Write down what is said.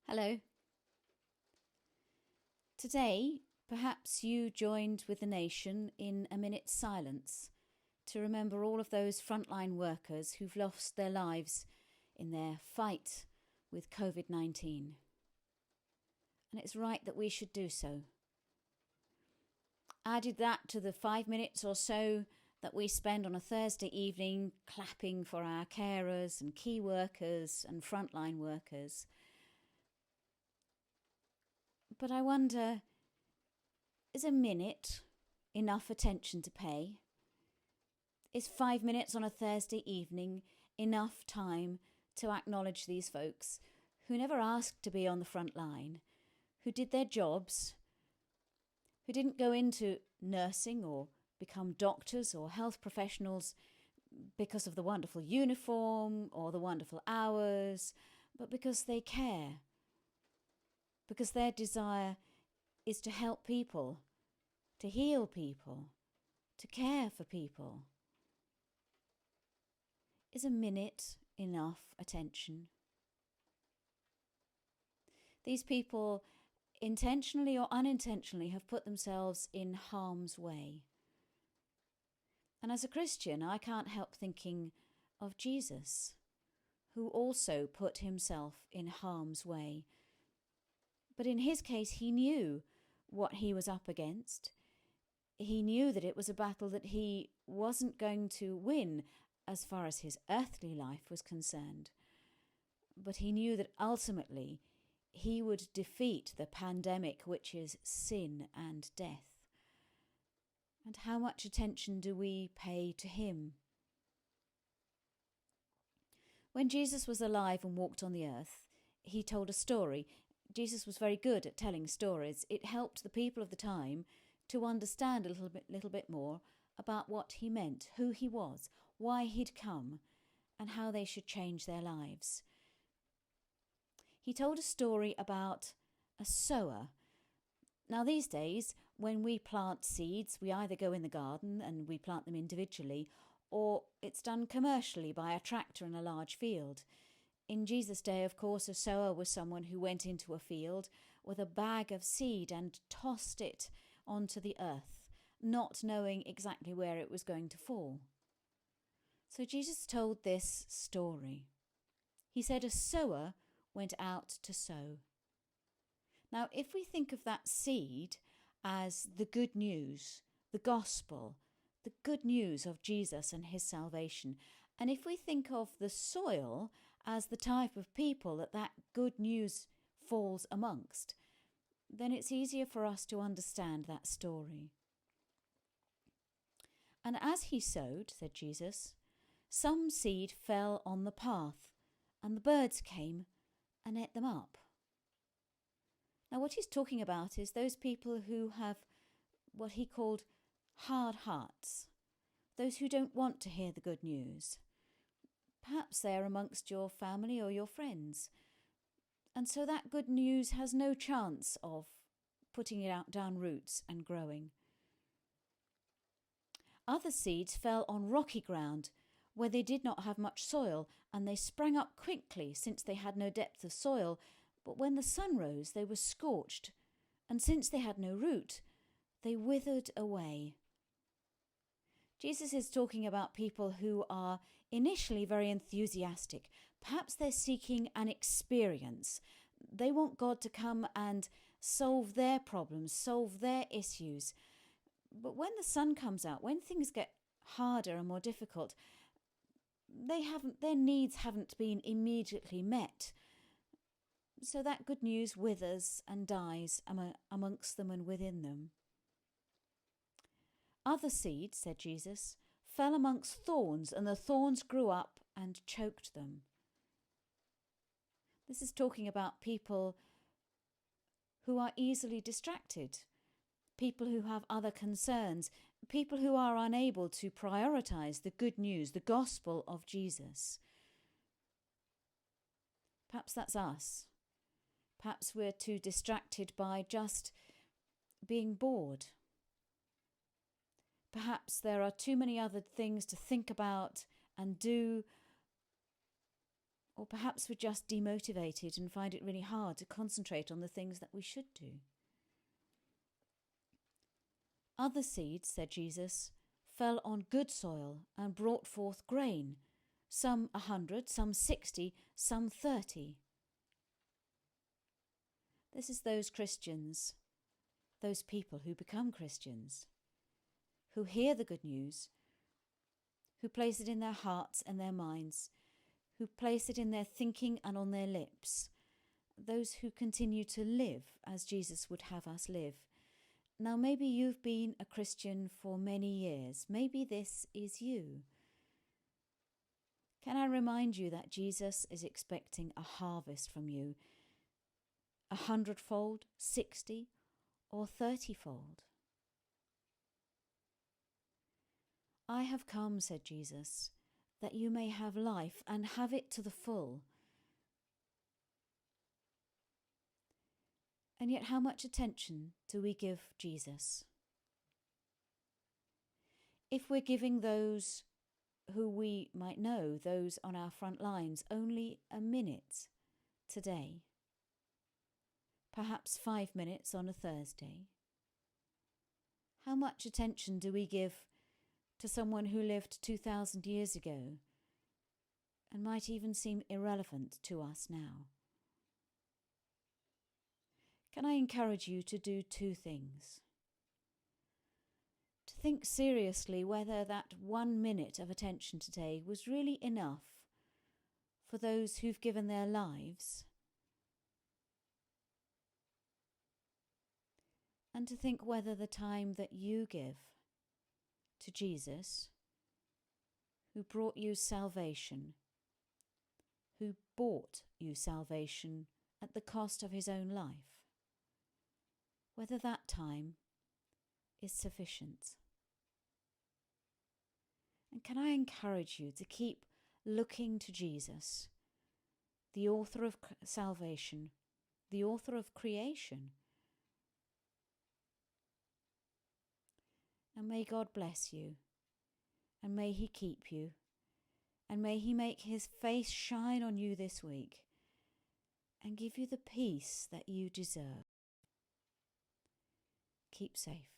Hello. Today, perhaps you joined with the nation in a minute's silence to remember all of those frontline workers who've lost their lives in their fight with COVID-19. And it's right that we should do so. Added that to the 5 minutes or so that we spend on a Thursday evening clapping for our carers and key workers and frontline workers. But I wonder, is a minute enough attention to pay? Is 5 minutes on a Thursday evening enough time to acknowledge these folks who never asked to be on the front line, who did their jobs, who didn't go into nursing or become doctors or health professionals because of the wonderful uniform or the wonderful hours, but because they care, because their desire is to help people, to heal people, to care for people. Is a minute enough attention? These people, intentionally or unintentionally, have put themselves in harm's way. And as a Christian, I can't help thinking of Jesus, who also put himself in harm's way. But in his case, he knew what he was up against. He knew that it was a battle that he wasn't going to win as far as his earthly life was concerned. But he knew that ultimately he would defeat the pandemic, which is sin and death. And how much attention do we pay to him? When Jesus was alive and walked on the earth, he told a story. Jesus was very good at telling stories. It helped the people of the time to understand a little bit more about what he meant, who he was, why he'd come, and how they should change their lives. He told a story about a sower. Now these days, when we plant seeds, we either go in the garden and we plant them individually, or it's done commercially by a tractor in a large field. In Jesus' day, of course, a sower was someone who went into a field with a bag of seed and tossed it onto the earth, not knowing exactly where it was going to fall. So Jesus told this story. He said a sower went out to sow. Now, if we think of that seed as the good news, the gospel, the good news of Jesus and his salvation, and if we think of the soil as the type of people that good news falls amongst, then it's easier for us to understand that story. And as he sowed, said Jesus, some seed fell on the path, and the birds came and ate them up. Now what he's talking about is those people who have what he called hard hearts, those who don't want to hear the good news. Perhaps they are amongst your family or your friends. And so that good news has no chance of putting it out down roots and growing. Other seeds fell on rocky ground where they did not have much soil, and they sprang up quickly since they had no depth of soil. But when the sun rose, they were scorched, and since they had no root, they withered away. Jesus is talking about people who are initially very enthusiastic. Perhaps they're seeking an experience. They want God to come and solve their problems, solve their issues. But when the sun comes out, when things get harder and more difficult, their needs haven't been immediately met. So that good news withers and dies amongst them and within them. Other seeds, said Jesus, fell amongst thorns, and the thorns grew up and choked them. This is talking about people who are easily distracted, people who have other concerns, people who are unable to prioritize the good news, the gospel of Jesus. Perhaps that's us. Perhaps we're too distracted by just being bored. Perhaps there are too many other things to think about and do, Or perhaps we're just demotivated and find it really hard to concentrate on the things that we should do. Other seeds, said Jesus, fell on good soil and brought forth grain, some 100, some 60, some 30. This is those Christians, those people who become Christians, who hear the good news, who place it in their hearts and their minds, who place it in their thinking and on their lips, those who continue to live as Jesus would have us live. Now, maybe you've been a Christian for many years. Maybe this is you. Can I remind you that Jesus is expecting a harvest from you, 100-fold, 60, or 30-fold? I have come, said Jesus, that you may have life and have it to the full. And yet, how much attention do we give Jesus? If we're giving those who we might know, those on our front lines, only a minute today, perhaps 5 minutes on a Thursday, how much attention do we give to someone who lived 2,000 years ago and might even seem irrelevant to us now? Can I encourage you to do two things? To think seriously whether that 1 minute of attention today was really enough for those who've given their lives, and to think whether the time that you give to Jesus, who brought you salvation, who bought you salvation at the cost of his own life, whether that time is sufficient. And can I encourage you to keep looking to Jesus, the author of salvation, the author of creation? And may God bless you, and may he keep you, and may he make his face shine on you this week and give you the peace that you deserve. Keep safe.